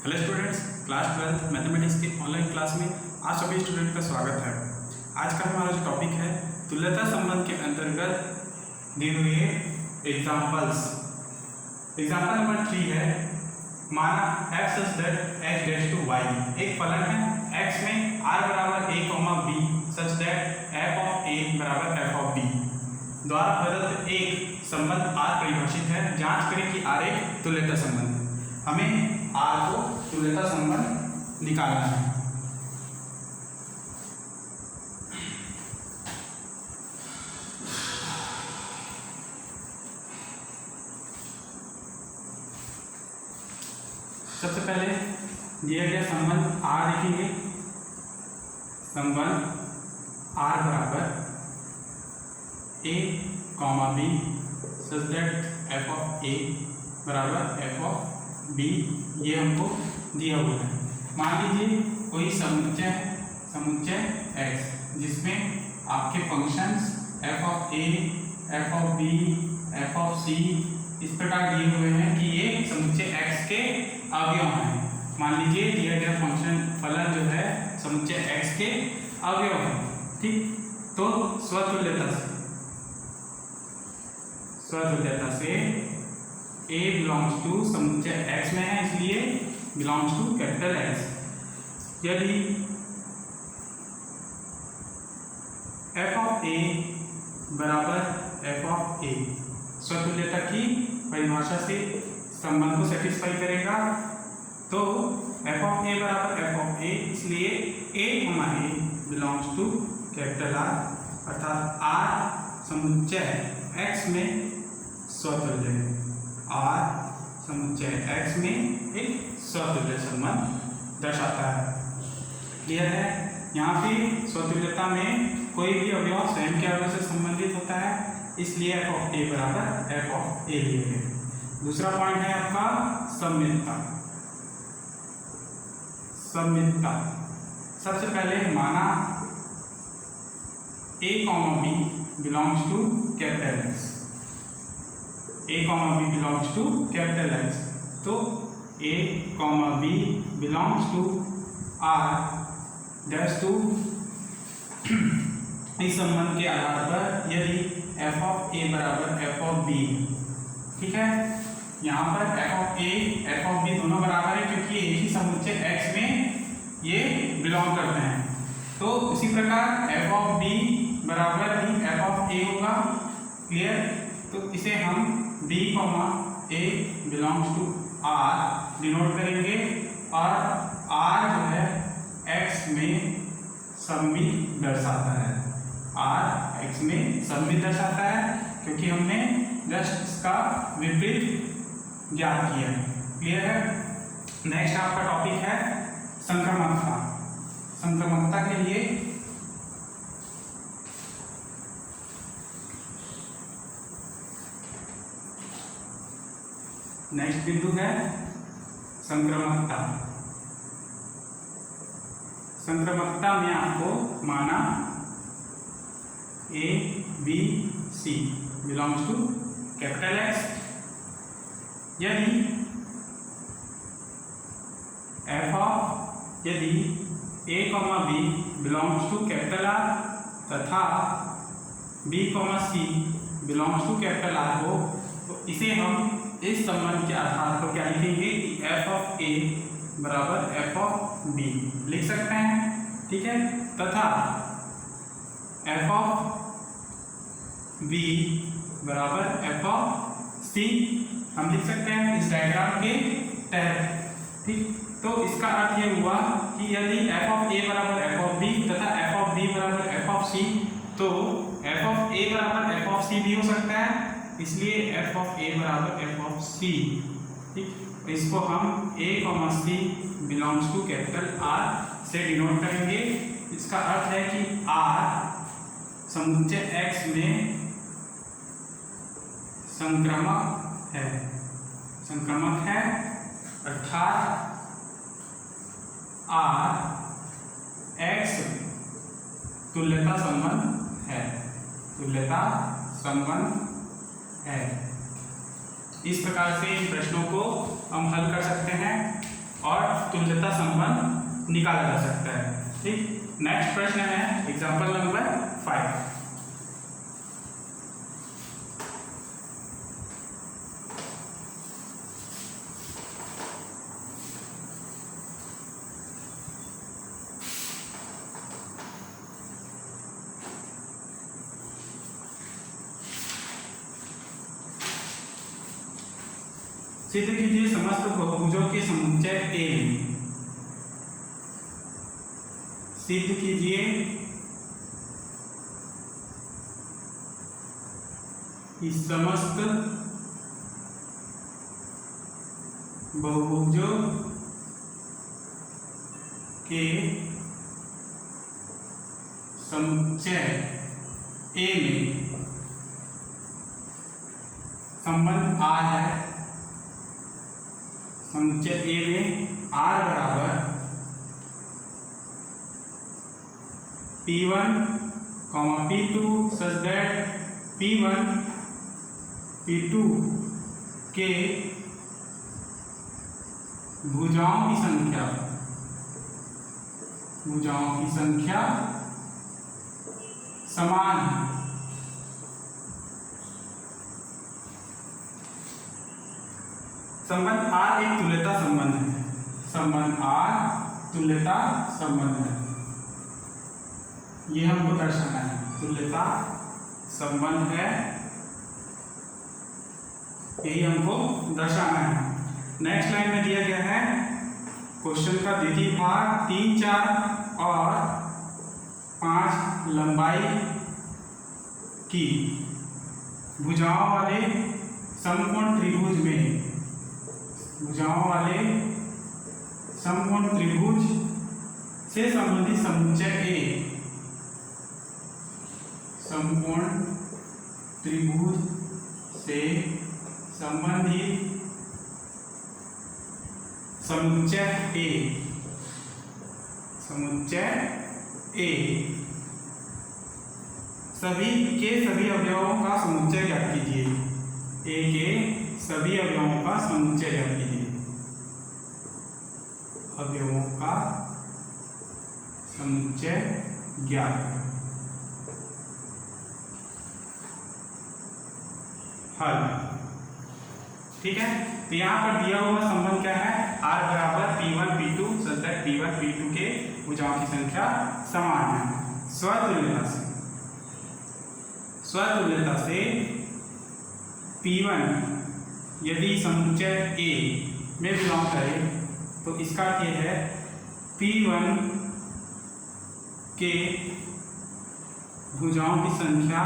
Hello students, class 12 mathematics के online class में आप सभी स्टूडेंट का स्वागत है। आज का हमारा जो टॉपिक है तुल्यता संबंध के अंतर्गत दिए हुए एग्जाम्पल्स। एग्जाम्पल नंबर 3 है, माना f such that x dash to y। एक फलन है x में r बराबर a, b such that f of a बराबर f ऑफ b द्वारा प्रदत्त एक संबंध r परिभाषित है। जांच करें कि r एक तुल्यता संबंध है। हमें r को तुल्यता संबंध निकालना है। सबसे पहले दिया गया संबंध r लिखेंगे। संबंध r बराबर a, b such that f of a बराबर f ऑफ b, ये हमको दिया हुआ है। मान लीजिए कोई समुच्चय x जिसमें आपके functions f of a, f of b, f of c इस प्रकार दिए हुए हैं कि ये समुच्चय x के अवयव हैं। मान लीजिए दिया गया फलन जो है समुच्चय x के अवयव है। ठीक, तो स्वतुल्यता से a बिलोंग्स टू समुच्चय x में है, इसलिए बिलोंग्स टू कैपिटल X। यदि f ऑफ a बराबर f ऑफ a स्वतुल्यता की परिभाषा से संबंध को सेटिस्फाई करेगा, तो f ऑफ a बराबर f ऑफ a, इसलिए a belongs to capital R, अर्थात R समुच्चय x में स्वतुल्य है। R समुच्चय x में एक स्वतुल्य संबंध दर्शाता है। क्लियर है? यहाँ पे स्वतुल्यता में कोई भी अवयव स्वयं के अवयव से संबंधित होता है, इसलिए f ऑफ a बराबर f ऑफ a लिए गए। दूसरा पॉइंट है आपका सममितता। सबसे पहले माना a, b belongs to capital X। a, b belongs to capital X, तो a, b belongs to R dash two. इस संबंध के आधार पर यदि f ऑफ a बराबर f ऑफ b, ठीक है, यहाँ पर f of a, f of b दोनों बराबर है क्योंकि एक ही समुच्चय x में ये बिलोंग करते हैं। तो इसी प्रकार f ऑफ b बराबर भी f ऑफ a होगा। क्लियर? तो इसे हम b, a belongs to R denote करेंगे, और R जो है x में सममित दर्शाता है। R x में सममित दर्शाता है क्योंकि हमने जस्ट इसका विपरीत ज्ञात किया। क्लियर है? नेक्स्ट आपका टॉपिक है संक्रामकता। संक्रामकता के लिए नेक्स्ट बिंदु है संक्रामकता। संक्रामकता में आपको माना a, b, c belongs to capital X। यदि यदि a, b belongs to capital R तथा b, c belongs to capital R हो, तो इसे हम इस संबंध के आधार पर क्या लिखेंगे कि f ऑफ a बराबर f ऑफ b लिख सकते हैं। ठीक है, तथा f ऑफ b बराबर f ऑफ c हम लिख सकते हैं इस डायग्राम के तहत। ठीक, तो इसका अर्थ यह हुआ कि यदि f ऑफ a बराबर f ऑफ b तथा f ऑफ b बराबर f ऑफ c, तो f ऑफ a बराबर f ऑफ c भी हो सकता है, इसलिए f ऑफ a बराबर f ऑफ c। ठीक, इसको हम a, c belongs to capital R से डिनोट करेंगे। इसका अर्थ है कि R समुच्चय x में संक्रामक है, अर्थात R x तुल्यता संबंध है। इस प्रकार से इन प्रश्नों को हम हल कर सकते हैं। और तुल्यता संबंध निकाला जा सकता है। ठीक, नेक्स्ट प्रश्न है एग्जाम्पल नंबर 5। सिद्ध कीजिए समस्त बहुभुजों के समुच्चय A में। सिद्ध कीजिए इस समस्त बहुभुजों के समुच्चय A में संबंध R है। समुच्चय A में R बराबर P1, P2 such that P1, P2 के भुजाओं की संख्या समान है। संबंध R एक तुल्यता संबंध है। संबंध R तुल्यता संबंध है, ये हमको दर्शाना है। तुल्यता संबंध है, यही हमको दर्शाना है। नेक्स्ट लाइन में दिया गया है क्वेश्चन का द्वितीय भाग 3, 4 और 5 लंबाई की भुजाओं वाले समकोण त्रिभुज में, भुजाओं वाले समकोण त्रिभुज से संबंधित समुच्चय A, समकोण त्रिभुज से संबंधित समुच्चय A, समुच्चय A सभी के सभी अवयवों का समुच्चय ज्ञात कीजिए। A के सभी अवयवों का समुच्चय ज्ञात कीजिए। अवयवों का समुच्चय ज्ञात करें। हल। ठीक है, तो यहाँ पर दिया हुआ संबंध क्या है? R बराबर P1 P2 such that P1 P2 के भुजाओं की संख्या समान है। स्वतुल्यता से P1 यदि समुच्चय A में बिलोंग करे तो इसका अर्थ यह है P1 के भुजाओं की संख्या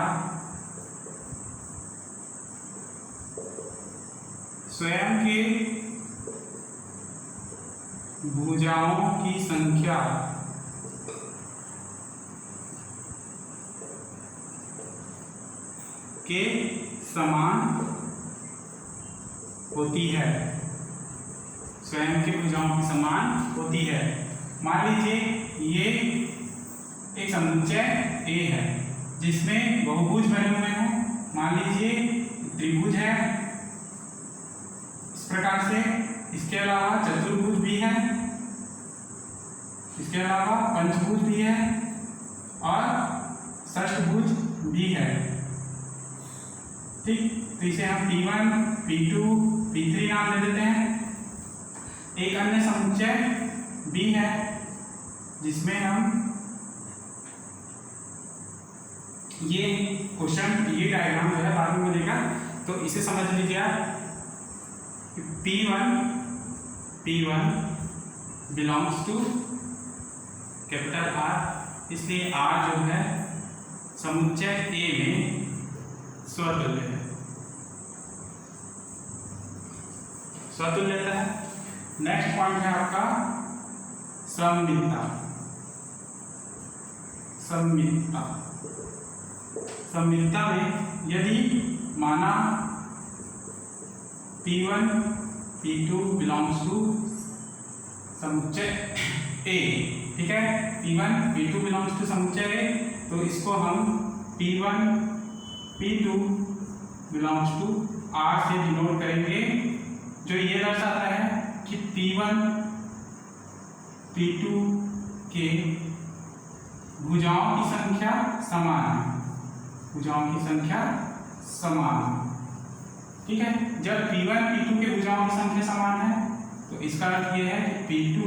स्वयं के भुजाओं की संख्या के समान होती है। स्वयं के भुजाओं के समान होती है। मान लीजिए ये एक समुच्चय A है जिसमें बहुभुज बने हुए हैं। मान लीजिए त्रिभुज है इस प्रकार से, इसके अलावा चतुर्भुज भी है, इसके अलावा पंचभुज भी है और षष्ठभुज भी है। ठीक, तो इसे हम P1, P2, P3 नाम दे देते हैं। एक अन्य समुच्चय B है जिसमें हम ये क्वेश्चन, ये डायग्राम जो है बाद में मिलेगा, तो इसे समझ लीजिए आप। P1 belongs to capital R, इसलिए R जो है समुच्चय A में स्वतुल्य है, स्वतुल्यता है। नेक्स्ट पॉइंट है आपका सममितता। सममितता में यदि माना P1 P2 बिलोंग्स टू समुच्चय A, ठीक है, P1 P2 बिलोंग्स टू समुच्चय A, तो इसको हम P1 P2 belongs to R से डिनोट करेंगे, जो ये दर्शाता है कि P1 P2 के भुजाओं की संख्या समान है, भुजाओं की संख्या समान है। ठीक है, जब P1 P2 के भुजाओं की संख्या समान है तो इसका अर्थ यह है कि P2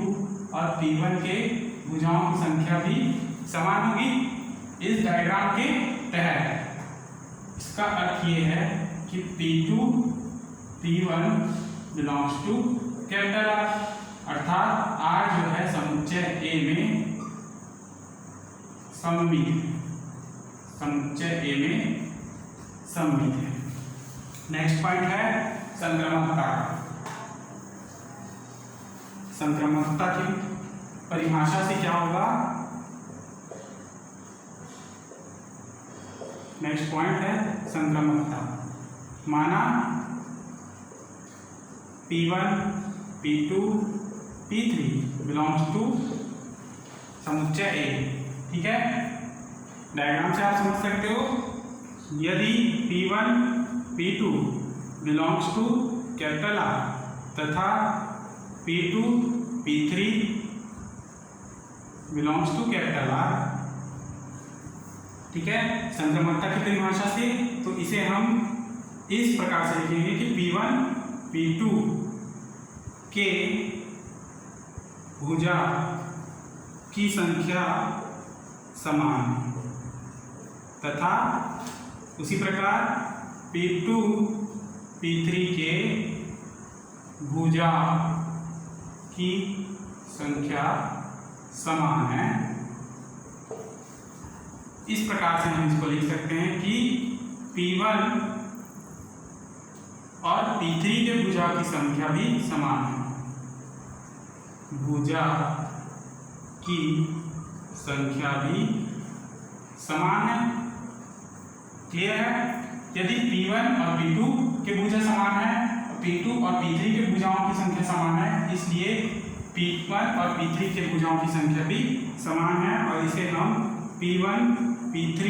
और P1 के भुजाओं की संख्या भी समान होगी इस डायग्राम के तहत। इसका अर्थ यह है कि P2 P1 belongs to capital R, अर्थात R जो है समुच्चय A में सममित, समुच्चय A में सममित है। नेक्स्ट पॉइंट है संक्रामकता। संक्रामकता की परिभाषा से क्या होगा? नेक्स्ट पॉइंट है संक्रामकता। माना P1 P2 P3 belongs to समुच्चय A। ठीक है, डायग्राम से आप समझ सकते हो, यदि P1 P2 belongs to capital R तथा P2 P3 belongs to capital R। ठीक है, संक्रामकता की परिभाषा से तो इसे हम इस प्रकार से लिखेंगे कि P1 P2 के भुजा की संख्या समान है तथा उसी प्रकार P2 P3 के भुजा की संख्या समान है। इस प्रकार से हम इसको लिख सकते हैं कि P1 और P3 के भुजा की संख्या भी समान है, भुजा की संख्या भी समान है। क्लियर है? यदि P1 और P2 के भुजा समान है, P2 और P3 के भुजाओं की संख्या समान है, इसलिए P1 और P3 के भुजाओं की संख्या भी समान है और इसे हम P1 P3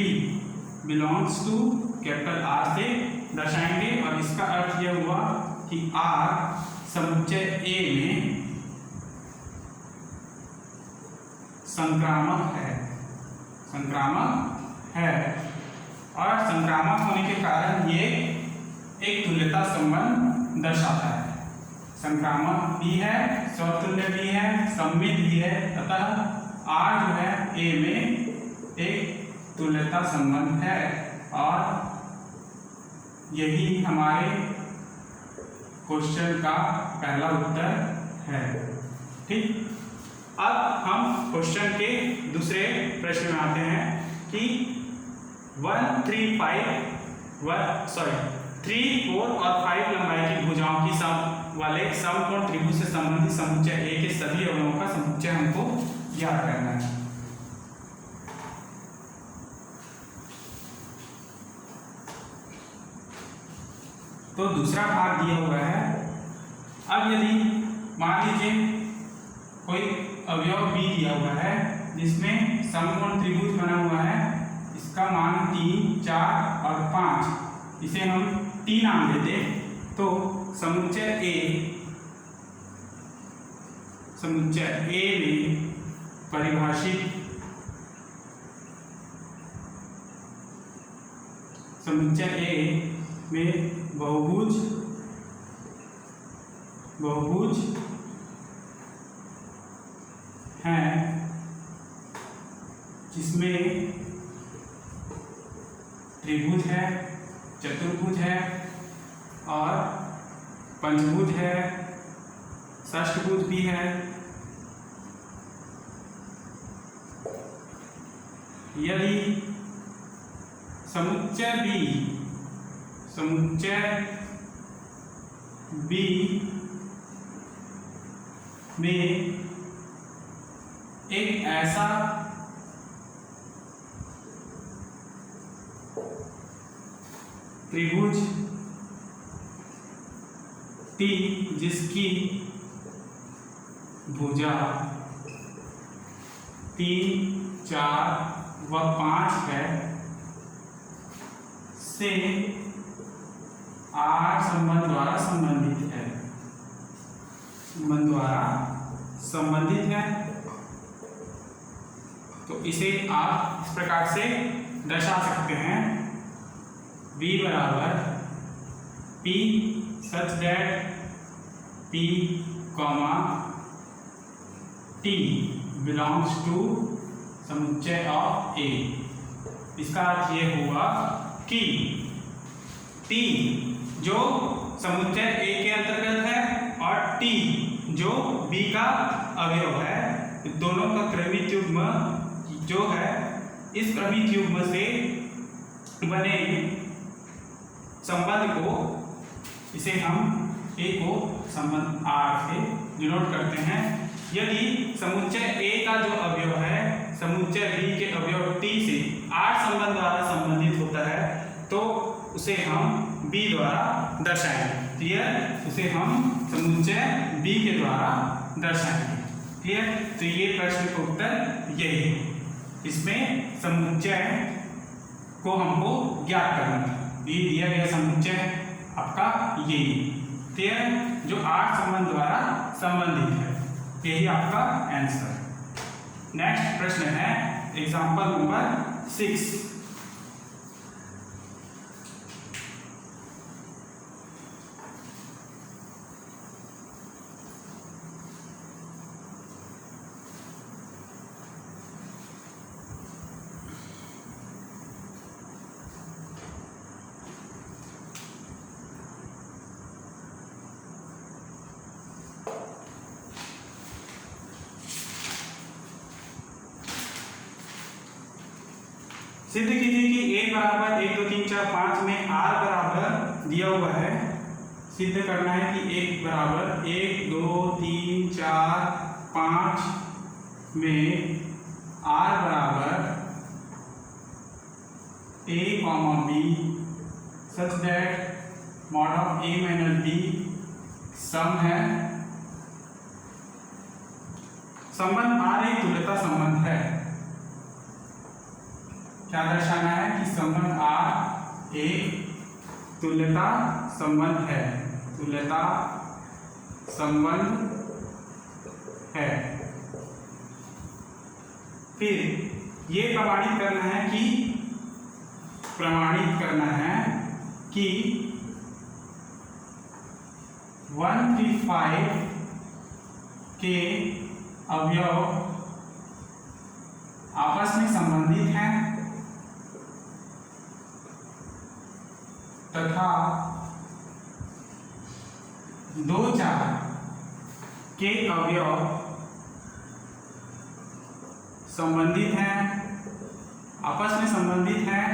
belongs to capital R से दर्शाएंगे। और इसका अर्थ यह हुआ कि R समुच्चय A में संक्रामक है, संक्रामक है और संक्रामक होने के कारण ये एक तुल्यता संबंध दर्शाता है। संक्रामक भी है, स्वतुल्य भी है, सममित भी है, अतः R जो है A में एक तुल्यता संबंध है और यही हमारे क्वेश्चन का पहला उत्तर है। ठीक, अब हम क्वेश्चन के दूसरे प्रश्न में आते हैं कि 3, 4 और 5 लंबाई की भुजाओं की सम वाले समकोण त्रिभुज से संबंधित समुच्चय A के सभी अवयवों का समुच्चय हमको ज्ञात करना है। तो दूसरा भाग दिया हुआ है। अब यदि मान लीजिए कोई अवयव B दिया हुआ है जिसमें समकोण त्रिभुज बना हुआ है, इसका मान 3, 4 और 5, इसे हम T नाम देते, तो समुच्चय A में परिभाषित समुच्चय A में बहुभुज हैं जिसमें त्रिभुज है, चतुर्भुज है और पंचभुज है, षष्ठभुज भी है। यदि समुच्चय B में एक ऐसा त्रिभुज T जिसकी भुजा 3, 4 व 5 है से R संबंध द्वारा संबंधित है, तो इसे आप इस प्रकार से दर्शा सकते हैं, V बराबर P such that P comma T belongs to समुच्चय ऑफ A। इसका अर्थ ये हुआ कि P जो समुच्चय A के अंतर्गत है और T जो B का अवयव है, दोनों का क्रमिक युग्म जो है, इस क्रमिक युग्म से बने संबंध को, इसे हम A को संबंध R से डिनोट करते हैं। यदि समुच्चय A का जो अवयव है समुच्चय B के अवयव T से R संबंध द्वारा संबंधित होता है तो उसे हम B द्वारा दर्शाएंगे। क्लियर? उसे हम समुच्चय B के द्वारा दर्शाएंगे। क्लियर? तो ये प्रश्न का उत्तर यही है। इसमें समुच्चय को हमको ज्ञात करना था। ये दिया गया समुच्चय आपका यही, क्लियर, जो R संबंध द्वारा संबंधित है। यही आपका आंसर है। नेक्स्ट प्रश्न है एग्जांपल नंबर 6। सिद्ध कीजिए कि A बराबर 1 2 3 4 5 में R बराबर दिया हुआ है। सिद्ध करना है कि 1 बराबर 1 2 3 4 5 में R बराबर A, B such that mod of A minus B सम है। संबंध R एक तुल्यता संबंध है। क्या दर्शाना है कि संबंध R एक तुल्यता संबंध है। तुल्यता संबंध है। फिर ये प्रमाणित करना है कि 1 3 5 के अवयव आपस में संबंधित हैं तथा 2 4 के अवयव संबंधित हैं, आपस में संबंधित हैं,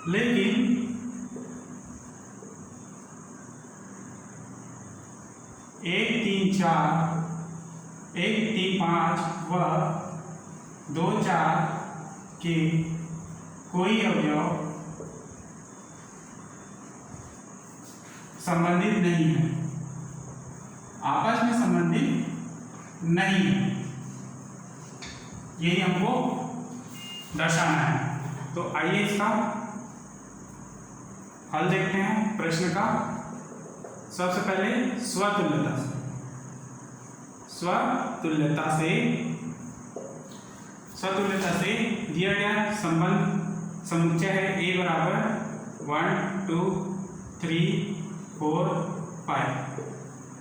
लेकिन 1 3 4 1 3 5 व 2 4 के कोई अवयव संबंधित नहीं है, आपस में संबंधित नहीं है। यही हमको दर्शाना है। तो आइए इसका हल देखते हैं प्रश्न का। सबसे पहले स्वतुल्यता से दिया गया संबंध समुच्चय है A बराबर 1 2 3 4 5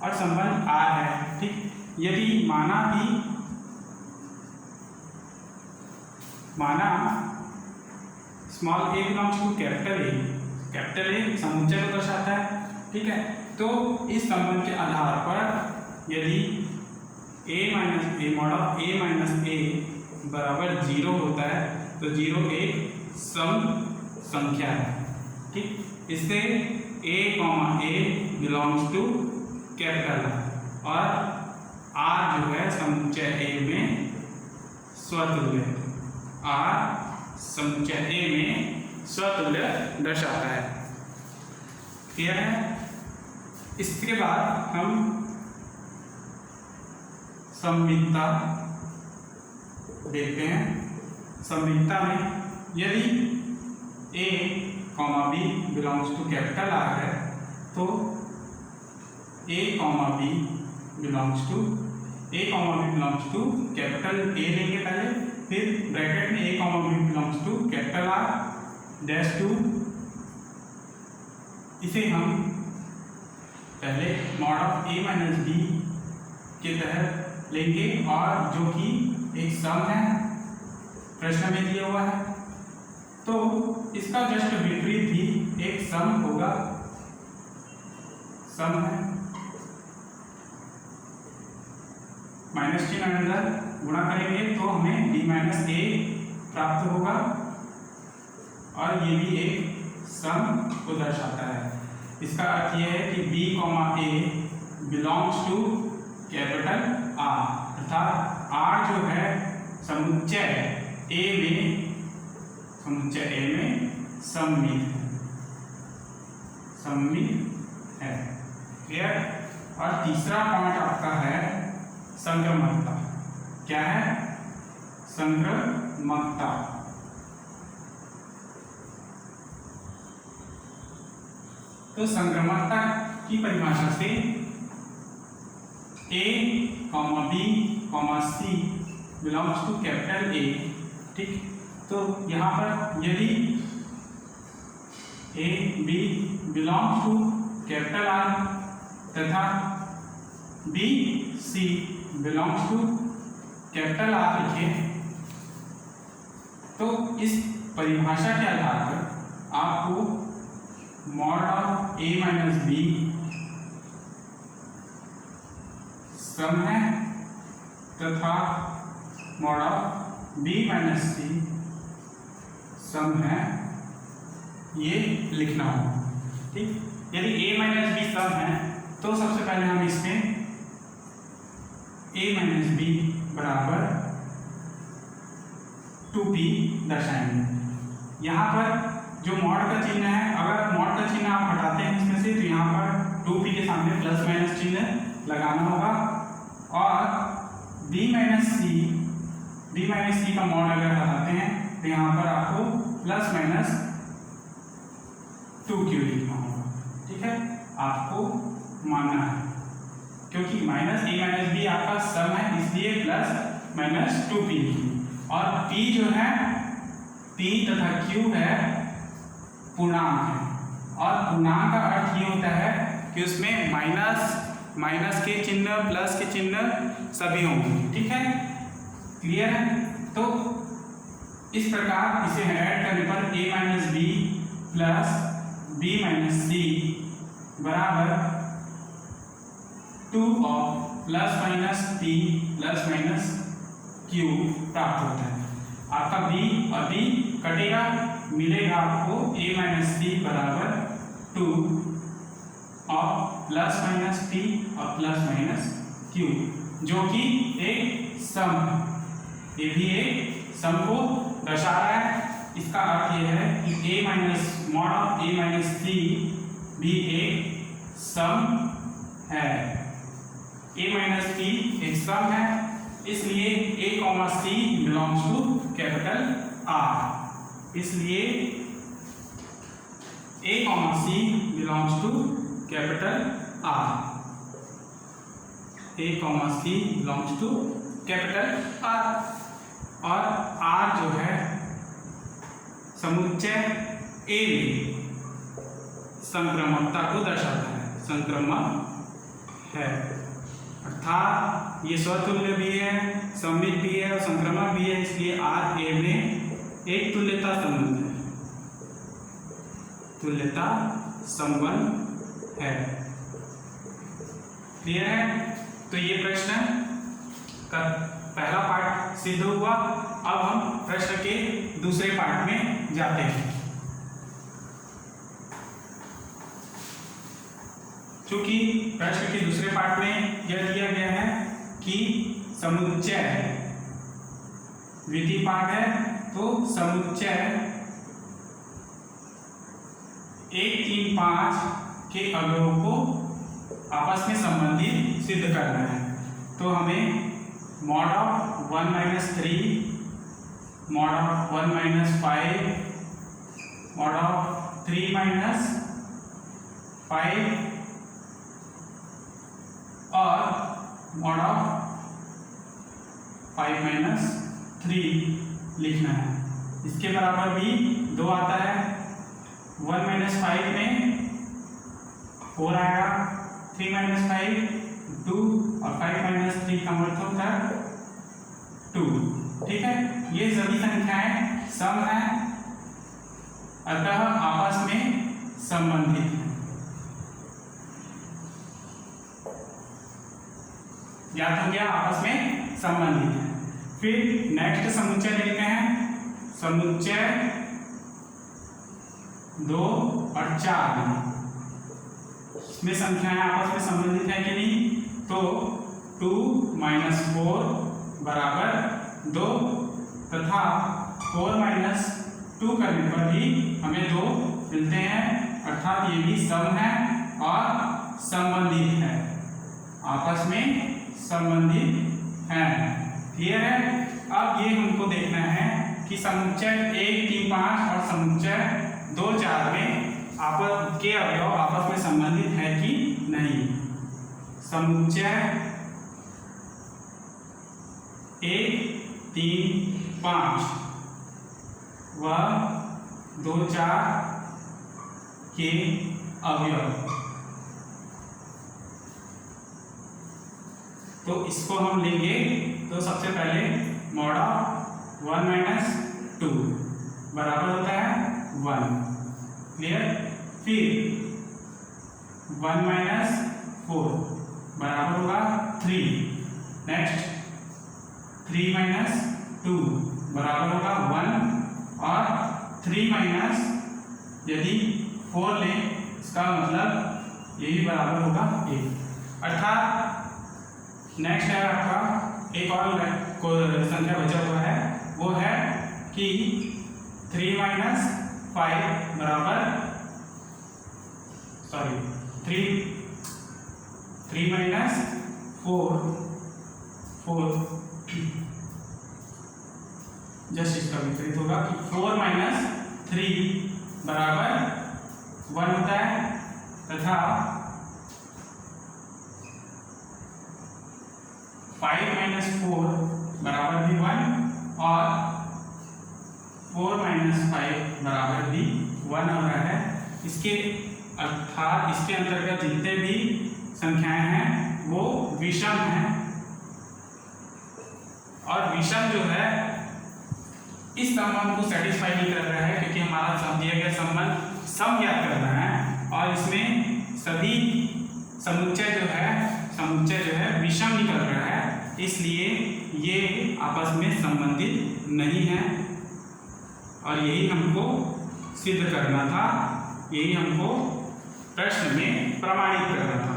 और संबंध R है। ठीक, यदि माना small a belongs to capital A समुच्चय को दर्शाता है। ठीक है, तो इस संबंध के आधार पर यदि mod of A minus A बराबर 0 होता है तो 0 एक सम संख्या है। ठीक, इससे A बिलोंग्स टू कैपिटल और R जो है समुच्चय A में स्वतुल्य है। R समुच्चय A में स्वतुल्य दर्शाता है। क्लियर है? इसके बाद हम सममितता देखते हैं। सममितता में यदि A, B belongs to capital R है तो A, B belongs to A comma B belongs to capital A लेंगे पहले, फिर ब्रैकेट में A comma B belongs to capital R dash two, इसे हम पहले mod of A minus B के तहत लेंगे और जो कि एक सम है, प्रश्न में दिया हुआ है, तो इसका जस्ट विपरीत भी एक सम होगा, सम है, माइनस चिन्ह अंदर गुणा करेंगे तो हमें d माइनस ए प्राप्त होगा और ये भी एक सम को दर्शाता है। इसका अर्थ यह है कि b comma a belongs to capital R, अर्थात आर जो है समुच्चय ए में सम्मिलित है। क्लियर। और तीसरा पॉइंट आपका है संक्रमकता। क्या है? संक्रमकता। तो संक्रमकता की परिभाषा से A comma B comma C belongs to capital A, ठीक। तो यहाँ पर यदि A B belongs to capital R तथा B C belongs to capital R लिखे, तो इस परिभाषा के आधार पर आपको mod of A minus B सम है तथा mod of B minus C सम है, ये लिखना होगा, ठीक। यदि a माइनस बी सम है तो सबसे पहले हम इसमें a माइनस बी बराबर 2p दर्शाएंगे। यहाँ पर जो मॉड का चिन्ह है, अगर मॉड का चिन्ह आप हटाते हैं इसमें से, तो यहाँ पर 2p के सामने प्लस माइनस चिन्ह लगाना होगा और b माइनस सी का मॉड अगर हटाते हैं तो यहाँ पर आपको प्लस माइनस 2q लिखना होगा, ठीक है। आपको मानना है क्योंकि माइनस ए माइनस बी आपका सम है, इसलिए प्लस माइनस 2p लिखिए। और p जो है, p तथा q है पूर्णांक है और पूर्णांक का अर्थ ये होता है कि उसमें माइनस के चिन्ह प्लस के चिन्ह सभी होंगे, ठीक है। क्लियर है। तो इस प्रकार इसे ऐड करने पर a minus B plus b minus C बराबर 2 of plus minus p plus minus q प्राप्त होता है। आपका b और b कटेगा, मिलेगा आपको a माइनस सी बराबर 2 ऑफ प्लस माइनस p और प्लस माइनस q, जो कि एक सम है। ये भी एक सम को दर्शा रहा है। इसका अर्थ यह है कि a minus mod of a minus C भी एक सम है। a माइनस सी एक सम है, इसलिए a comma C belongs to capital R, इसलिए a comma C belongs to capital R, a comma C belongs to capital R. और R जो है समुच्चय A में संक्रमकता को दर्शाता है, संक्रमक है, अर्थात ये स्वतुल्य भी है, सममित भी है और संक्रमक भी है, इसलिए R A में एक तुल्यता संबंध है, तुल्यता संबंध है। क्लियर है। तो ये प्रश्न का पहला पार्ट सिद्ध हुआ। अब हम प्रश्न के दूसरे पार्ट में जाते हैं। चूंकि प्रश्न के दूसरे पार्ट में यह दिया गया है कि समुच्चय द्वितीय पार्ट है, तो समुच्चय 1, 3, 5 के अवयवों को आपस में संबंधित सिद्ध करना है। तो हमें mod of 1 minus 3, mod of 1 minus 5, mod of 3 minus 5 और मॉड ऑफ 5 माइनस 3 लिखना है। इसके बराबर भी 2 आता है। 1 माइनस 5 में 4 आएगा, 3 माइनस 5 2 और 5 माइनस 3 का मतलब होता है 2। ठीक है, ये सभी संख्याएं सम है, अतः आपस में संबंधित है। याद हो गया, आपस में संबंधित है। फिर नेक्स्ट समुच्चय देखते हैं। समुच्चय 2 और 4 में इसमें संख्याएं आपस में संबंधित है कि नहीं? तो 2 माइनस 4 बराबर 2 तथा 4 माइनस 2 करने पर भी हमें 2 मिलते हैं, अर्थात ये भी सम है और संबंधित है, आपस में संबंधित है। क्लियर है? अब ये हमको देखना है कि समुच्चय 1 3 5 और समुच्चय 2 4 में आपस के अवयव आपस में संबंधित है कि नहीं। समुच्चय 1 3 5 व 2 4 के अवयव, तो इसको हम लेंगे। तो सबसे पहले मॉड ऑफ 1 माइनस 2 बराबर होता है 1। क्लियर? फिर 1 माइनस 4 बराबर होगा 3। नेक्स्ट 3 माइनस 2 बराबर होगा 1 और 3 माइनस यदि 4 लें इसका मतलब ये भी बराबर होगा 1। अर्थात नेक्स्ट है आपका एक और संख्या बचा हुआ है, वो है कि 3 माइनस 5 बराबर 3 माइनस 4 जस्ट इसका विपरीत होगा कि 4 माइनस 3 बराबर 1 होता है तथा 5 माइनस 4 बराबर भी 1 और 4 माइनस 5 बराबर भी 1 हो रहा है। इसके अर्थात इसके अंतर्गत जितने भी संख्याएं हैं वो विषम हैं, और विषम जो है इस संबंध को सेटिस्फाई नहीं कर रहा है, क्योंकि हमारा दिया गया संबंध सम ज्ञात करना है और इसमें सभी समुच्चय जो है विषम निकल रहा है, इसलिए ये आपस में संबंधित नहीं है। और यही हमको सिद्ध करना था, यही हमको प्रश्न में प्रमाणित करना था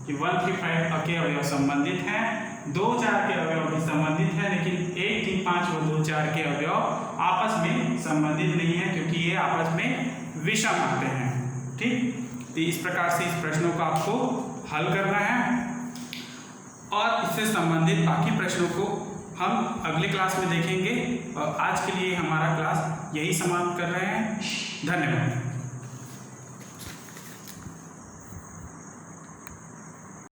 कि 1 3 5 के अवयव संबंधित हैं, 2 4 के अवयव भी संबंधित है, लेकिन 1 3 5 और 2 4 के अवयव आपस में संबंधित नहीं है, क्योंकि ये आपस में विषम आते हैं। ठीक, तो इस प्रकार से इस प्रश्नों को आपको हल करना है और इससे संबंधित बाकी प्रश्नों को हम अगले क्लास में देखेंगे। और आज के लिए हमारा क्लास यही समाप्त कर रहे हैं। धन्यवाद।